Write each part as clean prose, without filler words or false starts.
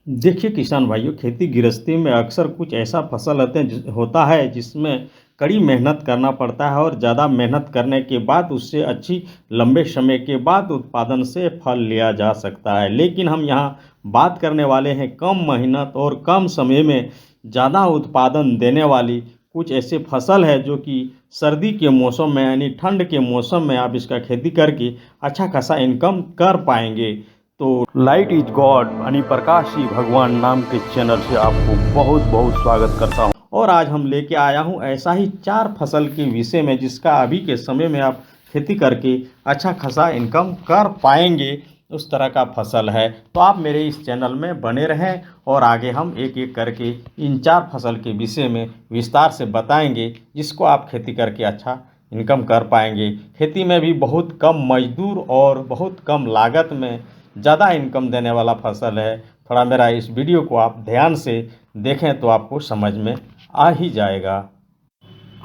देखिए किसान भाइयों, खेती गृहस्थी में अक्सर कुछ ऐसा फसल होता है जिसमें कड़ी मेहनत करना पड़ता है और ज़्यादा मेहनत करने के बाद उससे अच्छी लंबे समय के बाद उत्पादन से फल लिया जा सकता है। लेकिन हम यहाँ बात करने वाले हैं कम मेहनत और कम समय में ज़्यादा उत्पादन देने वाली कुछ ऐसे फसल है जो कि सर्दी के मौसम में यानी ठंड के मौसम में आप इसका खेती करके अच्छा खासा इनकम कर पाएंगे। तो लाइट इज गॉड यानी प्रकाश ही भगवान नाम के चैनल से आपको बहुत बहुत स्वागत करता हूं। और आज हम लेके आया हूं ऐसा ही 4 फसल के विषय में जिसका अभी के समय में आप खेती करके अच्छा खासा इनकम कर पाएंगे। उस तरह का फसल है, तो आप मेरे इस चैनल में बने रहें और आगे हम एक एक करके इन 4 फसल के विषय में विस्तार से बताएंगे जिसको आप खेती करके अच्छा इनकम कर पाएंगे। खेती में भी बहुत कम मजदूर और बहुत कम लागत में ज़्यादा इनकम देने वाला फसल है। थोड़ा मेरा इस वीडियो को आप ध्यान से देखें तो आपको समझ में आ ही जाएगा।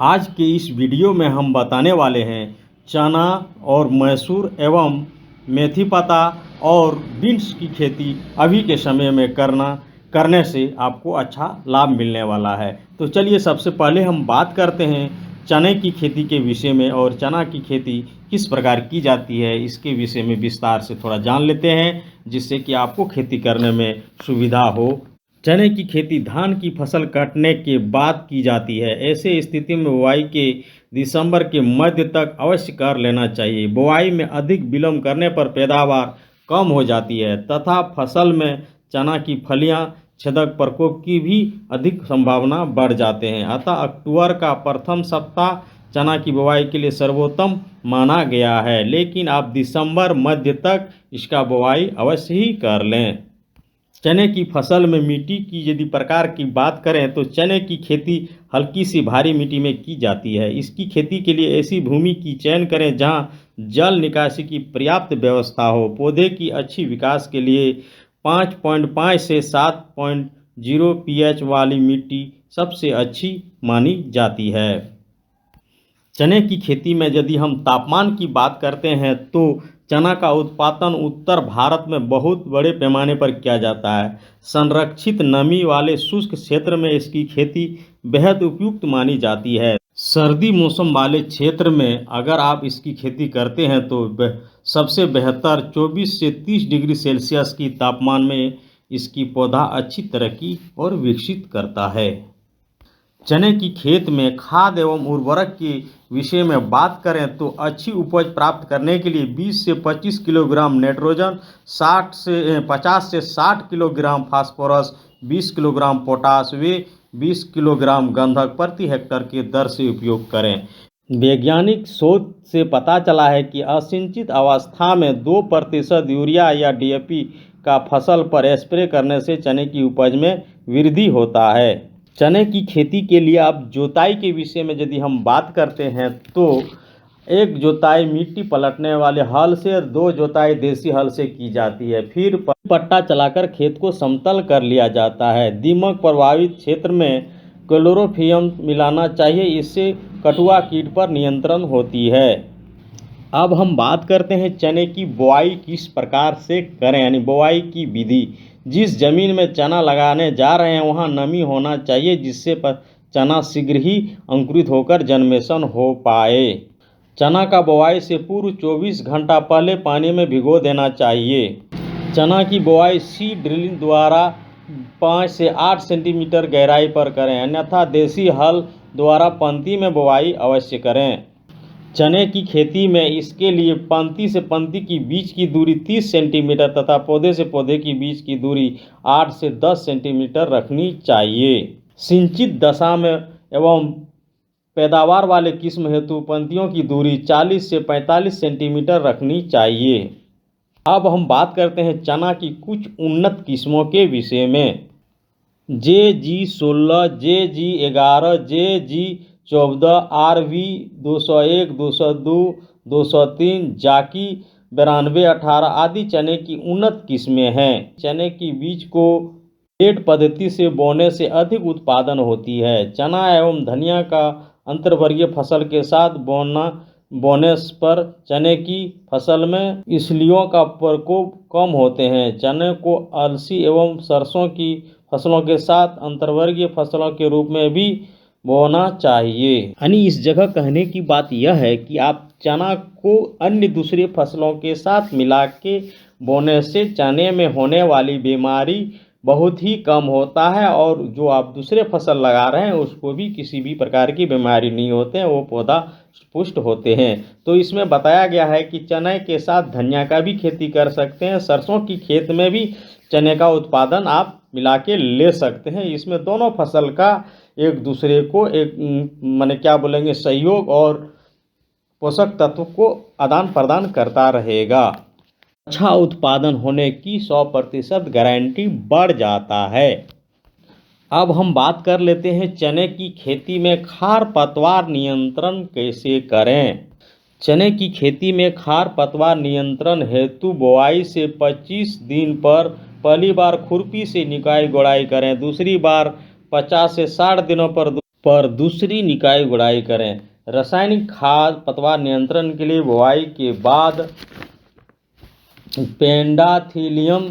आज के इस वीडियो में हम बताने वाले हैं चना और मैसूर एवं मेथी पत्ता और बीन्स की खेती अभी के समय में करने से आपको अच्छा लाभ मिलने वाला है। तो चलिए सबसे पहले हम बात करते हैं चने की खेती के विषय में और चना की खेती किस प्रकार की जाती है इसके विषय में विस्तार से थोड़ा जान लेते हैं, जिससे कि आपको खेती करने में सुविधा हो। चने की खेती धान की फसल कटने के बाद की जाती है। ऐसे स्थिति में बुआई के दिसंबर के मध्य तक अवश्य कर लेना चाहिए। बुआई में अधिक विलंब करने पर पैदावार कम हो जाती है तथा फसल में चना की फलियां छेदक प्रकोप की भी अधिक संभावना बढ़ जाते हैं। अतः अक्टूबर का प्रथम सप्ताह चना की बुवाई के लिए सर्वोत्तम माना गया है, लेकिन आप दिसंबर मध्य तक इसका बुवाई अवश्य ही कर लें। चने की फसल में मिट्टी की यदि प्रकार की बात करें तो चने की खेती हल्की सी भारी मिट्टी में की जाती है। इसकी खेती के लिए ऐसी भूमि की चयन करें जहां जल निकासी की पर्याप्त व्यवस्था हो। पौधे की अच्छी विकास के लिए 5.5 से 7.0 pH वाली मिट्टी सबसे अच्छी मानी जाती है। चने की खेती में यदि हम तापमान की बात करते हैं तो चना का उत्पादन उत्तर भारत में बहुत बड़े पैमाने पर किया जाता है। संरक्षित नमी वाले शुष्क क्षेत्र में इसकी खेती बेहद उपयुक्त मानी जाती है। सर्दी मौसम वाले क्षेत्र में अगर आप इसकी खेती करते हैं तो सबसे बेहतर 24 से 30 डिग्री सेल्सियस की तापमान में इसकी पौधा अच्छी तरक्की और विकसित करता है। चने की खेत में खाद एवं उर्वरक के विषय में बात करें तो अच्छी उपज प्राप्त करने के लिए 20 से 25 किलोग्राम नाइट्रोजन, 50 से 60 किलोग्राम फास्फोरस, 20 किलोग्राम पोटास व 20 किलोग्राम गंधक प्रति हेक्टेयर के दर से उपयोग करें। वैज्ञानिक शोध से पता चला है कि असिंचित अवस्था में 2% यूरिया या DAP का फसल पर स्प्रे करने से चने की उपज में वृद्धि होता है। चने की खेती के लिए अब जोताई के विषय में यदि हम बात करते हैं तो 1 जोताई मिट्टी पलटने वाले हल से, 2 जोताई देसी हल से की जाती है। फिर पट्टा चलाकर खेत को समतल कर लिया जाता है। दीमक प्रभावित क्षेत्र में क्लोरोफियम मिलाना चाहिए, इससे कटुआ कीट पर नियंत्रण होती है। अब हम बात करते हैं चने की बुआई किस प्रकार से करें, यानी बुआई की विधि। जिस जमीन में चना लगाने जा रहे हैं वहां नमी होना चाहिए, जिससे चना शीघ्र ही अंकुरित होकर जन्मेशन हो पाए। चना का बुआई से पूर्व 24 घंटा पहले पानी में भिगो देना चाहिए। चना की बुआई सीड ड्रिलिंग द्वारा 5 से 8 सेंटीमीटर गहराई पर करें, अन्यथा देसी हल द्वारा पंक्ति में बुआई अवश्य करें। चने की खेती में इसके लिए पंक्ति से पंक्ति की बीच की दूरी 30 सेंटीमीटर तथा पौधे से पौधे की बीच की दूरी 8 से 10 सेंटीमीटर रखनी चाहिए। सिंचित दशा में एवं पैदावार वाले किस्म हेतु पंक्तियों की दूरी 40 से 45 सेंटीमीटर रखनी चाहिए। अब हम बात करते हैं चना की कुछ उन्नत किस्मों के विषय में। JG16, JG11, JG14, RV 201, 202, 203, जाकी 9218 आदि चने की उन्नत किस्में हैं। चने की बीज को बेड पद्धति से बोने से अधिक उत्पादन होती है। चना एवं धनिया का अंतर्वर्गीय फसल के साथ बोना बोने पर चने की फसल में इल्लियों का प्रकोप कम होते हैं। चने को अलसी एवं सरसों की फसलों के साथ अंतर्वर्गीय फसलों के रूप में भी बोना चाहिए। यानी इस जगह कहने की बात यह है कि आप चना को अन्य दूसरी फसलों के साथ मिला के बोने से चने में होने वाली बीमारी बहुत ही कम होता है और जो आप दूसरे फसल लगा रहे हैं उसको भी किसी भी प्रकार की बीमारी नहीं होते हैं, वो पौधा पुष्ट होते हैं। तो इसमें बताया गया है कि चने के साथ धनिया का भी खेती कर सकते हैं, सरसों की खेत में भी चने का उत्पादन आप मिला के ले सकते हैं। इसमें दोनों फसल का एक दूसरे को एक माने क्या बोलेंगे सहयोग और पोषक तत्व को आदान प्रदान करता रहेगा। अच्छा उत्पादन होने की 100% गारंटी बढ़ जाता है। अब हम बात कर लेते हैं चने की खेती में खरपतवार नियंत्रण कैसे करें। चने की खेती में खरपतवार नियंत्रण हेतु बुआई से 25 दिन पर पहली बार खुरपी से निकाई गुड़ाई करें, दूसरी बार 50 से 60 दिनों पर दूसरी निकाई गुड़ाई करें। रासायनिक खाद पतवार नियंत्रण के लिए बुआई के बाद पेंडाथिलियम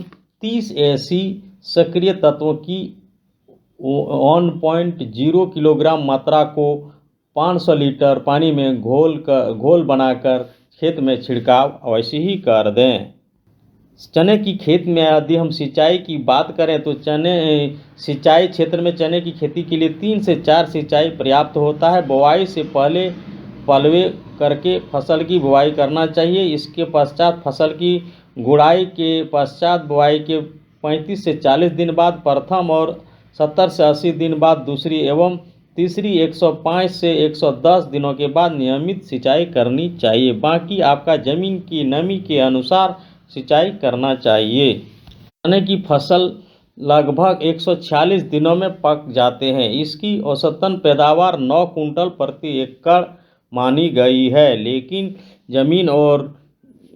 30 ऐसी सक्रिय तत्वों की 1.0 किलोग्राम मात्रा को 500 लीटर पानी में घोल बनाकर खेत में छिड़काव अवश्य ही कर दें। चने की खेत में यदि हम सिंचाई की बात करें तो चने सिंचाई क्षेत्र में चने की खेती के लिए 3 से 4 सिंचाई पर्याप्त होता है। बुआई से पहले पलवे करके फसल की बुआई करना चाहिए। इसके पश्चात फसल की गुड़ाई के पश्चात बुआई के 35 से 40 दिन बाद प्रथम और 70 से 80 दिन बाद दूसरी एवं तीसरी 105 से 110 दिनों के बाद नियमित सिंचाई करनी चाहिए। बाकी आपका ज़मीन की नमी के अनुसार सिंचाई करना चाहिए। चने की फसल लगभग 146 दिनों में पक जाते हैं। इसकी औसतन पैदावार 9 कुंटल प्रति एकड़ मानी गई है, लेकिन ज़मीन और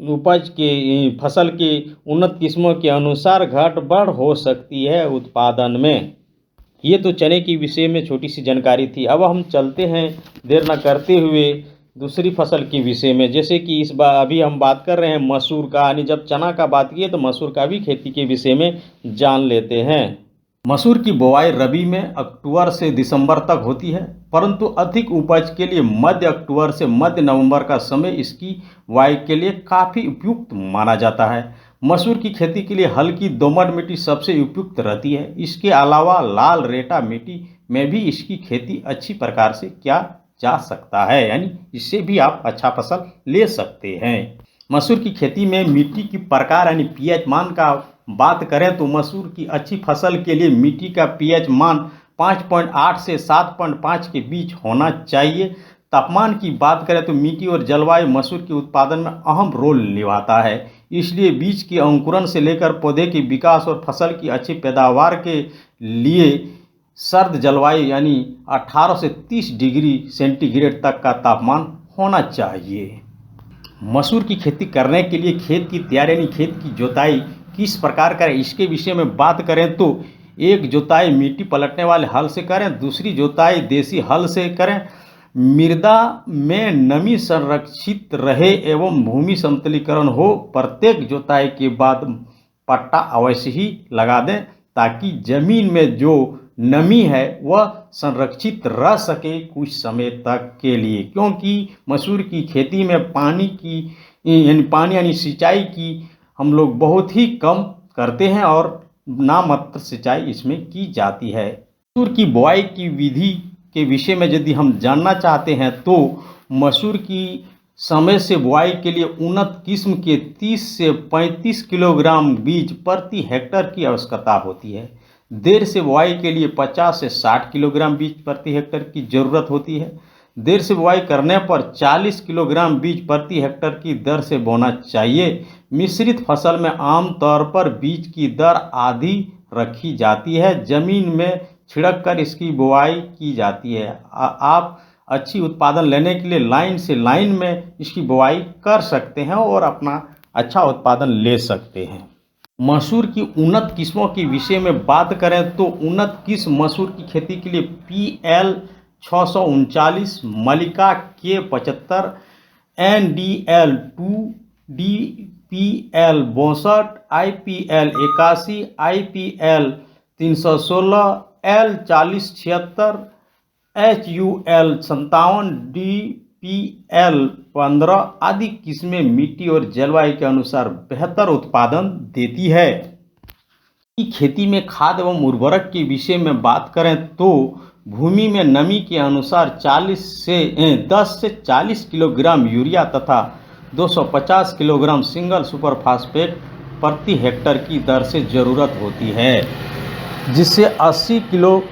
उपज के फसल की उन्नत किस्मों के अनुसार घट बढ़ हो सकती है उत्पादन में। ये तो चने की विषय में छोटी सी जानकारी थी। अब हम चलते हैं देर न करते हुए दूसरी फसल के विषय में, जैसे कि इस बार अभी हम बात कर रहे हैं मसूर का, यानी जब चना का बात किए तो मसूर का भी खेती के विषय में जान लेते हैं। मसूर की बुआई रबी में अक्टूबर से दिसंबर तक होती है, परंतु अधिक उपज के लिए मध्य अक्टूबर से मध्य नवंबर का समय इसकी बुआई के लिए काफ़ी उपयुक्त माना जाता है। मसूर की खेती के लिए हल्की दोमट मिट्टी सबसे उपयुक्त रहती है। इसके अलावा लाल रेता मिट्टी में भी इसकी खेती अच्छी प्रकार से किया जा सकता है, यानी इससे भी आप अच्छा फसल ले सकते हैं। मसूर की खेती में मिट्टी की प्रकार यानी पीएच मान का बात करें तो मसूर की अच्छी फसल के लिए मिट्टी का पीएच मान 5.8 से 7.5 के बीच होना चाहिए। तापमान की बात करें तो मिट्टी और जलवायु मसूर के उत्पादन में अहम रोल निभाता है, इसलिए बीज के अंकुरण से लेकर पौधे के विकास और फसल की अच्छी पैदावार के लिए सर्द जलवायु यानी 18 से 30 डिग्री सेंटीग्रेड तक का तापमान होना चाहिए। मसूर की खेती करने के लिए खेत की तैयारी यानी खेत की जोताई किस प्रकार करें, इसके विषय में बात करें तो एक जोताई मिट्टी पलटने वाले हल से करें, दूसरी जोताई देसी हल से करें। मृदा में नमी संरक्षित रहे एवं भूमि समतलीकरण हो। प्रत्येक जोताई के बाद पट्टा अवश्य ही लगा दें ताकि जमीन में जो नमी है वह संरक्षित रह सके कुछ समय तक के लिए, क्योंकि मसूर की खेती में पानी यानी सिंचाई की हम लोग बहुत ही कम करते हैं और नामात्र सिंचाई इसमें की जाती है। मसूर की बुआई की विधि के विषय में यदि हम जानना चाहते हैं तो मसूर की समय से बुआई के लिए उन्नत किस्म के 30 से 35 किलोग्राम बीज प्रति हेक्टर की आवश्यकता होती है। देर से बुआई के लिए 50 से 60 किलोग्राम बीज प्रति हेक्टर की ज़रूरत होती है। देर से बुआई करने पर 40 किलोग्राम बीज प्रति हेक्टर की दर से बोना चाहिए। मिश्रित फसल में आमतौर पर बीज की दर आधी रखी जाती है। जमीन में छिड़क कर इसकी बुआई की जाती है। आप अच्छी उत्पादन लेने के लिए लाइन से लाइन में इसकी बुआई कर सकते हैं और अपना अच्छा उत्पादन ले सकते हैं। मसूर की उन्नत किस्मों के विषय में बात करें तो उन्नत किस्म मसूर की खेती के लिए PL 639, मलिका K 75, NDL 2, DPL 62, IPL 81, IPL 316, L 4076, HUL 57, DPL 15 आदि किस्में मिट्टी और जलवायु के अनुसार बेहतर उत्पादन देती है। खेती में खाद एवं उर्वरक के विषय में बात करें तो भूमि में नमी के अनुसार 10 से 40 किलोग्राम यूरिया तथा 250 किलोग्राम सिंगल सुपर फास्फेट प्रति हेक्टर की दर से ज़रूरत होती है, जिससे 80 किलो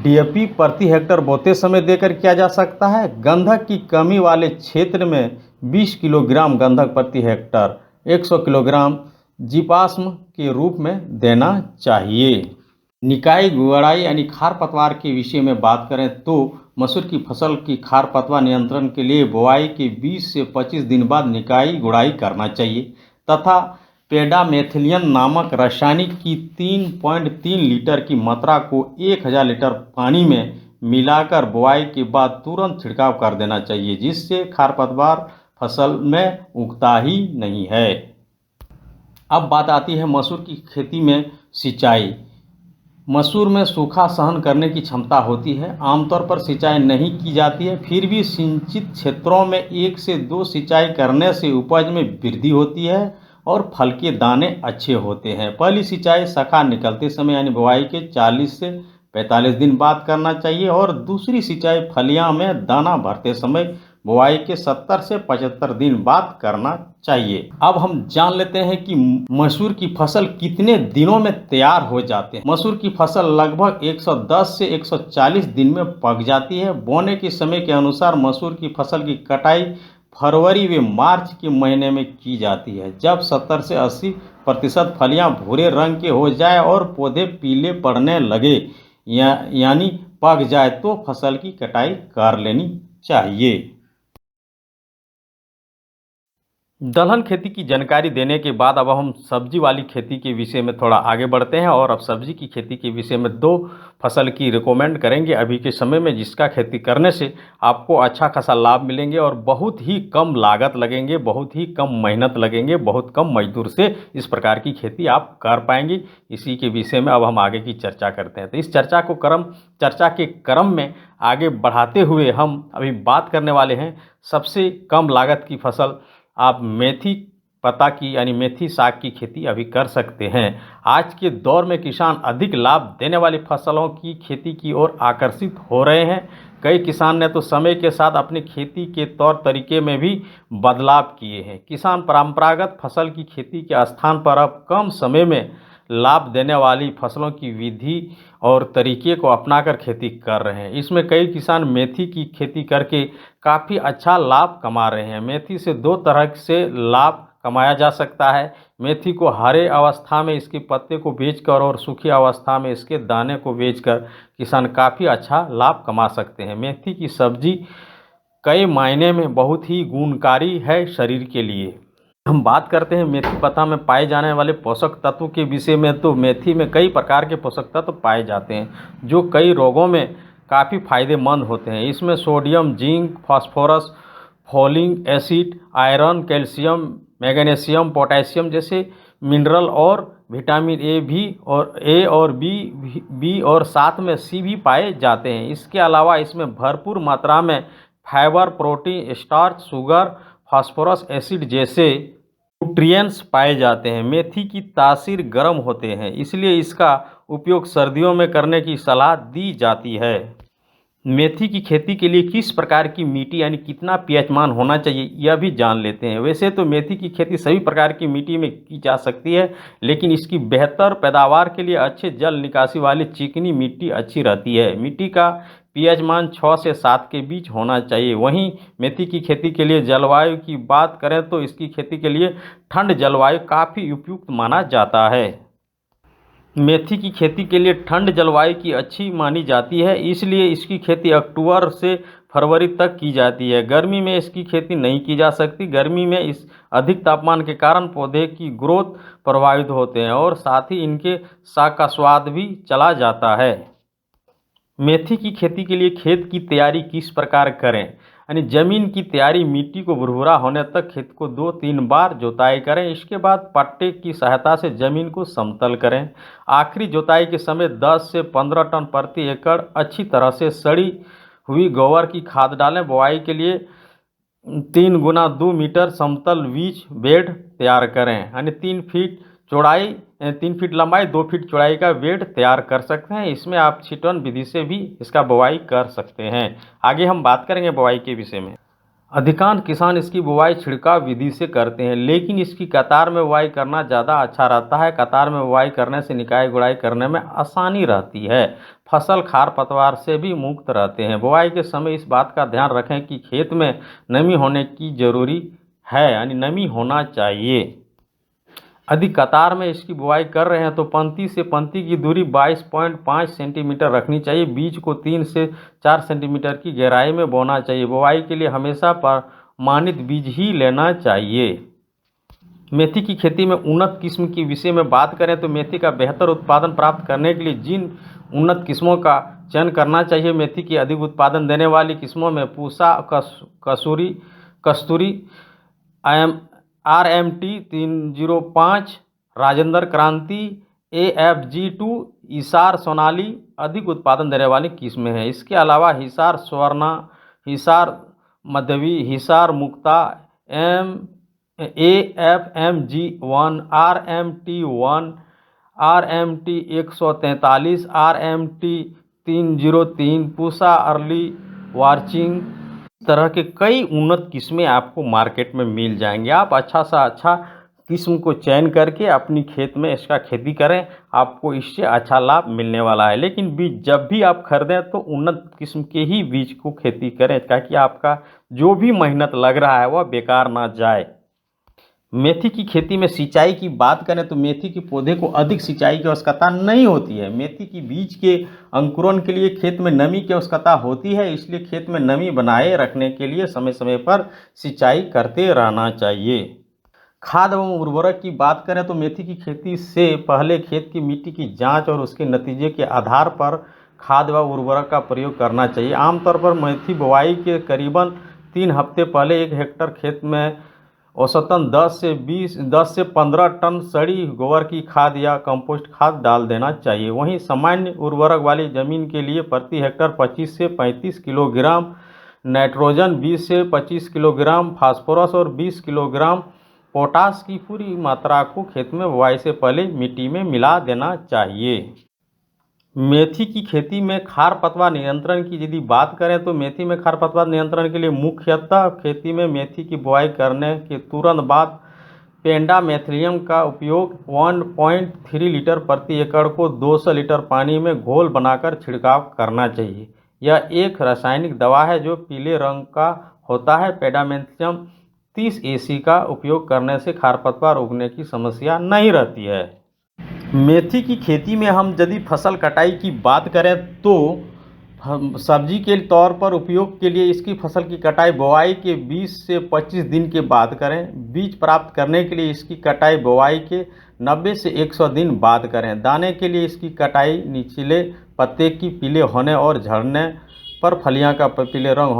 DAP प्रति हेक्टर बोते समय देकर किया जा सकता है। गंधक की कमी वाले क्षेत्र में 20 किलोग्राम गंधक प्रति हेक्टर 100 किलोग्राम जीवाश्म के रूप में देना चाहिए। निकाई गुड़ाई यानी खारपतवार के विषय में बात करें तो मसूर की फसल की खारपतवार नियंत्रण के लिए बुआई के 20 से 25 दिन बाद निकाई गुड़ाई करना चाहिए तथा पेंडामेथिलिन नामक रासायनिक की 3.3 लीटर की मात्रा को 1000 लीटर पानी में मिलाकर बुआई के बाद तुरंत छिड़काव कर देना चाहिए, जिससे खारपतवार फसल में उगता ही नहीं है। अब बात आती है मसूर की खेती में सिंचाई। मसूर में सूखा सहन करने की क्षमता होती है। आमतौर पर सिंचाई नहीं की जाती है, फिर भी सिंचित क्षेत्रों में 1 से 2 सिंचाई करने से उपज में वृद्धि होती है और फल के दाने अच्छे होते हैं। पहली सिंचाई शाखा निकलते समय यानी बुआई के 40 से 45 दिन बाद करना चाहिए और दूसरी सिंचाई फलियां में दाना भरते समय बुआई के 70 से 75 दिन बाद करना चाहिए। अब हम जान लेते हैं कि मसूर की फसल कितने दिनों में तैयार हो जाते हैं। मसूर की फसल लगभग 110 से 140 दिन में पक जाती है। बोने के समय के अनुसार मसूर की फसल की कटाई फरवरी व मार्च के महीने में की जाती है, जब 70 से 80% फलियां भूरे रंग के हो जाए और पौधे पीले पड़ने लगे यानी पक जाए तो फसल की कटाई कर लेनी चाहिए। दलहन खेती की जानकारी देने के बाद अब हम सब्जी वाली खेती के विषय में थोड़ा आगे बढ़ते हैं और अब सब्जी की खेती के विषय में 2 फसल की रिकमेंड करेंगे अभी के समय में, जिसका खेती करने से आपको अच्छा खासा लाभ मिलेंगे और बहुत ही कम लागत लगेंगे, बहुत ही कम मेहनत लगेंगे, बहुत कम मजदूर से इस प्रकार की खेती आप कर पाएंगे। इसी के विषय में अब हम आगे की चर्चा करते हैं। तो इस चर्चा के क्रम में आगे बढ़ाते हुए हम अभी बात करने वाले हैं सबसे कम लागत की फसल। आप मेथी पत्ता की यानी मेथी साग की खेती अभी कर सकते हैं। आज के दौर में किसान अधिक लाभ देने वाली फसलों की खेती की ओर आकर्षित हो रहे हैं। कई किसान ने तो समय के साथ अपनी खेती के तौर तरीके में भी बदलाव किए हैं। किसान परंपरागत फसल की खेती के स्थान पर अब कम समय में लाभ देने वाली फसलों की विधि और तरीके को अपनाकर खेती कर रहे हैं। इसमें कई किसान मेथी की खेती करके काफ़ी अच्छा लाभ कमा रहे हैं। मेथी से 2 तरह से लाभ कमाया जा सकता है। मेथी को हरे अवस्था में इसके पत्ते को बेचकर और सूखी अवस्था में इसके दाने को बेचकर किसान काफ़ी अच्छा लाभ कमा सकते हैं। मेथी की सब्जी कई मायने में बहुत ही गुणकारी है शरीर के लिए। हम बात करते हैं मेथी पत्ता में पाए जाने वाले पोषक तत्व के विषय में, तो मेथी में कई प्रकार के पोषक तत्व पाए जाते हैं जो कई रोगों में काफ़ी फायदेमंद होते हैं। इसमें sodium, zinc, phosphorus, folic acid, iron, calcium, magnesium, potassium जैसे मिनरल और विटामिन ए और बी और साथ में सी भी पाए जाते हैं। इसके अलावा इसमें भरपूर मात्रा में fibre, protein, starch, sugar, phosphorus acid जैसे न्यूट्रिएंट्स पाए जाते हैं। मेथी की तासीर गर्म होते हैं, इसलिए इसका उपयोग सर्दियों में करने की सलाह दी जाती है। मेथी की खेती के लिए किस प्रकार की मिट्टी यानी कितना pH मान होना चाहिए यह भी जान लेते हैं। वैसे तो मेथी की खेती सभी प्रकार की मिट्टी में की जा सकती है, लेकिन इसकी बेहतर पैदावार के लिए अच्छे जल निकासी वाली चिकनी मिट्टी अच्छी रहती है। मिट्टी का pH मान 6 से 7 के बीच होना चाहिए। वहीं मेथी की खेती के लिए जलवायु की बात करें तो इसकी खेती के लिए ठंड जलवायु काफ़ी उपयुक्त माना जाता है। मेथी की खेती के लिए ठंड जलवायु की अच्छी मानी जाती है, इसलिए इसकी खेती अक्टूबर से फरवरी तक की जाती है। गर्मी में इसकी खेती नहीं की जा सकती। गर्मी में इस अधिक तापमान के कारण पौधे की ग्रोथ प्रभावित होते हैं और साथ ही इनके साग का स्वाद भी चला जाता है। मेथी की खेती के लिए खेत की तैयारी किस प्रकार करें? यानी ज़मीन की तैयारी, मिट्टी को भुरभुरा होने तक खेत को 2-3 बार जुताई करें। इसके बाद पट्टे की सहायता से ज़मीन को समतल करें। आखिरी जुताई के समय 10 से 15 टन प्रति एकड़ अच्छी तरह से सड़ी हुई गोबर की खाद डालें। बुआई के लिए 3 गुना 2 मीटर समतल बीज बेड तैयार करें, यानी 3 फीट चौड़ाई, 3 फीट लंबाई, 2 फीट चौड़ाई का बेड तैयार कर सकते हैं। इसमें आप छिटवन विधि से भी इसका बुआई कर सकते हैं। आगे हम बात करेंगे बुआई के विषय में। अधिकांश किसान इसकी बुआई छिड़काव विधि से करते हैं, लेकिन इसकी कतार में बुआई करना ज़्यादा अच्छा रहता है। कतार में बुआई करने से निकाई गुड़ाई करने में आसानी रहती है। फसल खार पतवार से भी मुक्त रहते हैं। बुआई के समय इस बात का ध्यान रखें कि खेत में नमी होने की जरूरी है, यानी नमी होना चाहिए। यदि कतार में इसकी बुआई कर रहे हैं तो पंक्ति से पंक्ति की दूरी 22.5 सेंटीमीटर रखनी चाहिए। बीज को 3 से 4 सेंटीमीटर की गहराई में बोना चाहिए। बुआई के लिए हमेशा प्रमाणित बीज ही लेना चाहिए। मेथी की खेती में उन्नत किस्म के विषय में बात करें तो मेथी का बेहतर उत्पादन प्राप्त करने के लिए जिन उन्नत किस्मों का चयन करना चाहिए, मेथी की अधिक उत्पादन देने वाली किस्मों में पूसा, कस्तूरी, RMT 305, राजेंद्र क्रांति, AFG2, हिसार सोनाली अधिक उत्पादन देने वाली किस्में हैं। इसके अलावा हिसार स्वर्णा, हिसार मध्यवी, Hisar Mukta, AFMG1, RMT1, RMT 143, RMT 303, Pusa early वार्चिंग, तरह के कई उन्नत किस्में आपको मार्केट में मिल जाएंगे। आप अच्छा सा अच्छा किस्म को चयन करके अपनी खेत में इसका खेती करें, आपको इससे अच्छा लाभ मिलने वाला है। लेकिन बीज जब भी आप खरीदें तो उन्नत किस्म के ही बीज को खेती करें, ताकि आपका जो भी मेहनत लग रहा है वह बेकार ना जाए। मेथी की खेती में सिंचाई की बात करें तो मेथी के पौधे को अधिक सिंचाई की आवश्यकता नहीं होती है। मेथी की बीज के अंकुरण के लिए खेत में नमी की आवश्यकता होती है, इसलिए खेत में नमी बनाए रखने के लिए समय समय पर सिंचाई करते रहना चाहिए। खाद एवं उर्वरक की बात करें तो मेथी की खेती से पहले खेत की मिट्टी की जाँच और उसके नतीजे के आधार पर खाद व उर्वरक का प्रयोग करना चाहिए। आमतौर पर मेथी बुआई के करीबन 3 हफ्ते पहले 1 हेक्टेयर खेत में औसतन 10 से 15 टन सड़ी गोबर की खाद या कंपोस्ट खाद डाल देना चाहिए। वहीं सामान्य उर्वरक वाली ज़मीन के लिए प्रति हेक्टेयर 25 से 35 किलोग्राम नाइट्रोजन, 20 से 25 किलोग्राम फास्फोरस और 20 किलोग्राम पोटास की पूरी मात्रा को खेत में बुआई से पहले मिट्टी में मिला देना चाहिए। मेथी की खेती में खारपतवार नियंत्रण की यदि बात करें तो मेथी में खारपतवार नियंत्रण के लिए मुख्यतः खेती में मेथी की बुआई करने के तुरंत बाद पेंडामेथिलियम का उपयोग 1.3 लीटर प्रति एकड़ को 200 लीटर पानी में घोल बनाकर छिड़काव करना चाहिए। यह एक रासायनिक दवा है जो पीले रंग का होता है। पेंडामेथिलियम 30 AC का उपयोग करने से खारपतवार उगने की समस्या नहीं रहती है। मेथी की खेती में हम यदि फसल कटाई की बात करें तो हम सब्जी के तौर पर उपयोग के लिए इसकी फसल की कटाई बुआई के 20 से 25 दिन के बाद करें। बीज प्राप्त करने के लिए इसकी कटाई बुआई के 90 से 100 दिन बाद करें। दाने के लिए इसकी कटाई निचले पत्ते की पीले होने और झड़ने पर फलियां का पीले रंग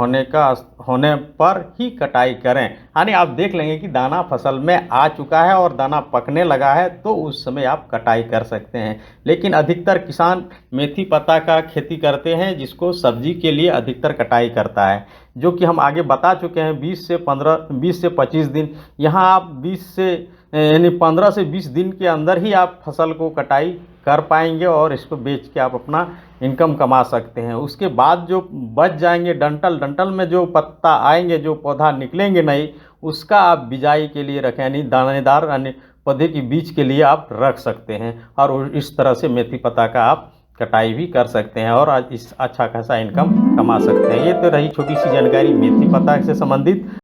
होने पर ही कटाई करें। यानी आप देख लेंगे कि दाना फसल में आ चुका है और दाना पकने लगा है तो उस समय आप कटाई कर सकते हैं। लेकिन अधिकतर किसान मेथी पत्ता का खेती करते हैं जिसको सब्जी के लिए अधिकतर कटाई करता है, जो कि हम आगे बता चुके हैं 20 से 25 दिन। यहाँ आप 15 से 20 दिन के अंदर ही आप फसल को कटाई कर पाएंगे और इसको बेच के आप अपना इनकम कमा सकते हैं। उसके बाद जो बच जाएंगे डंठल में जो पत्ता आएंगे, जो पौधा निकलेंगे नहीं, उसका आप बिजाई के लिए रखें, यानी दानेदार यानी पौधे की बीज के लिए आप रख सकते हैं और इस तरह से मेथी पत्ता का आप कटाई भी कर सकते हैं और इस अच्छा खासा इनकम कमा सकते हैं। ये तो रही छोटी सी जानकारी मेथी पत्ता से संबंधित।